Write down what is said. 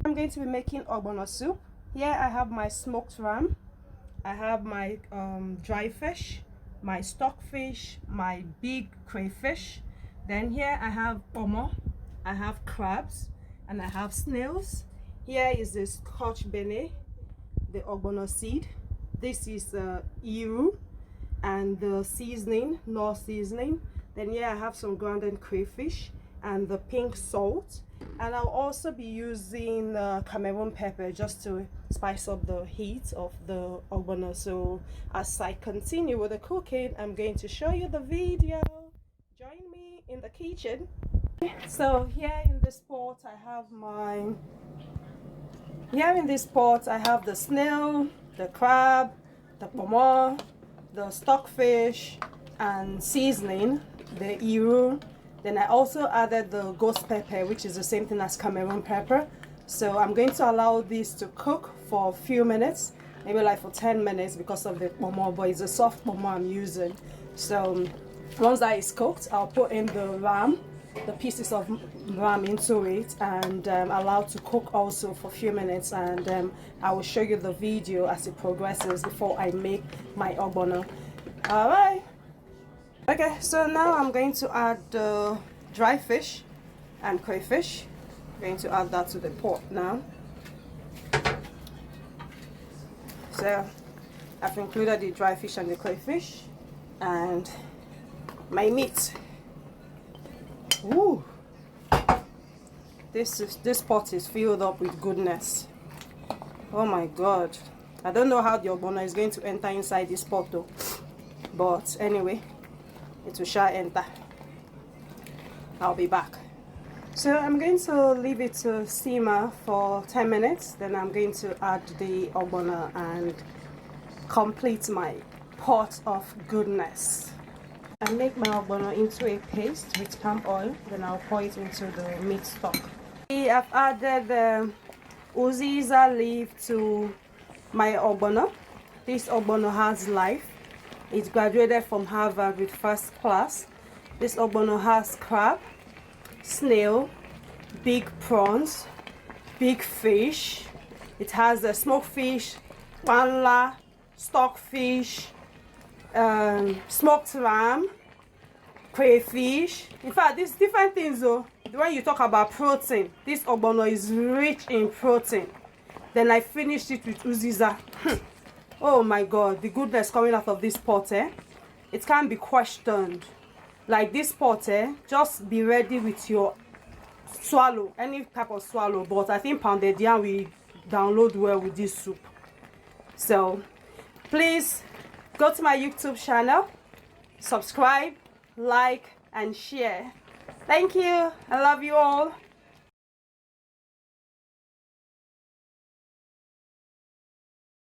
I'm going to be making ogbono soup. Here I have my smoked ram, I have my dry fish, my stockfish, my big crayfish. Then here I have pomo, I have crabs, and I have snails. Here is the scotch bene, the ogbono seed. This is iru and the seasoning, Knorr Seasoning. Then here I have some grounded crayfish and the pink salt, and I'll also be using Cameroon pepper just to spice up the heat of the ogbono. So as I continue with the cooking, I'm going to show you the video. Join me in the kitchen. So here in this pot I have the snail, the crab, the pomo, the stockfish, and seasoning, the iru. Then I also added the ghost pepper, which is the same thing as Cameroon pepper. So I'm going to allow this to cook for a few minutes, maybe like for 10 minutes because of the pomo, but it's a soft pomo I'm using. So once that is cooked, I'll put in the pieces of ram into it, and allow to cook also for a few minutes, and I will show you the video as it progresses before I make my ogbono. All right. Okay, so now I'm going to add the dry fish and crayfish. I'm going to add that to the pot now. So I've included the dry fish and the crayfish and my meat. Ooh, this pot is filled up with goodness. Oh my god, I don't know how the ogbono is going to enter inside this pot though, but anyway, it will shall enter. I'll be back. So I'm going to leave it to simmer for 10 minutes. Then I'm going to add the ogbono and complete my pot of goodness. I make my ogbono into a paste with palm oil. Then I'll pour it into the meat stock. I've added the uziza leaf to my ogbono. This ogbono has life. It graduated from Harvard with first class. This ogbono has crab, snail, big prawns, big fish. It has the smoked fish, panla, stockfish, smoked ram, crayfish. In fact, these different things though. When you talk about protein, this ogbono is rich in protein. Then I finished it with uziza. Oh my god, the goodness coming out of this pot, it can't be questioned. Like this pot, just be ready with your swallow, any type of swallow, but I think pounded yam will download well with this soup. So please go to my YouTube channel, subscribe, like and share. Thank you. I love you all.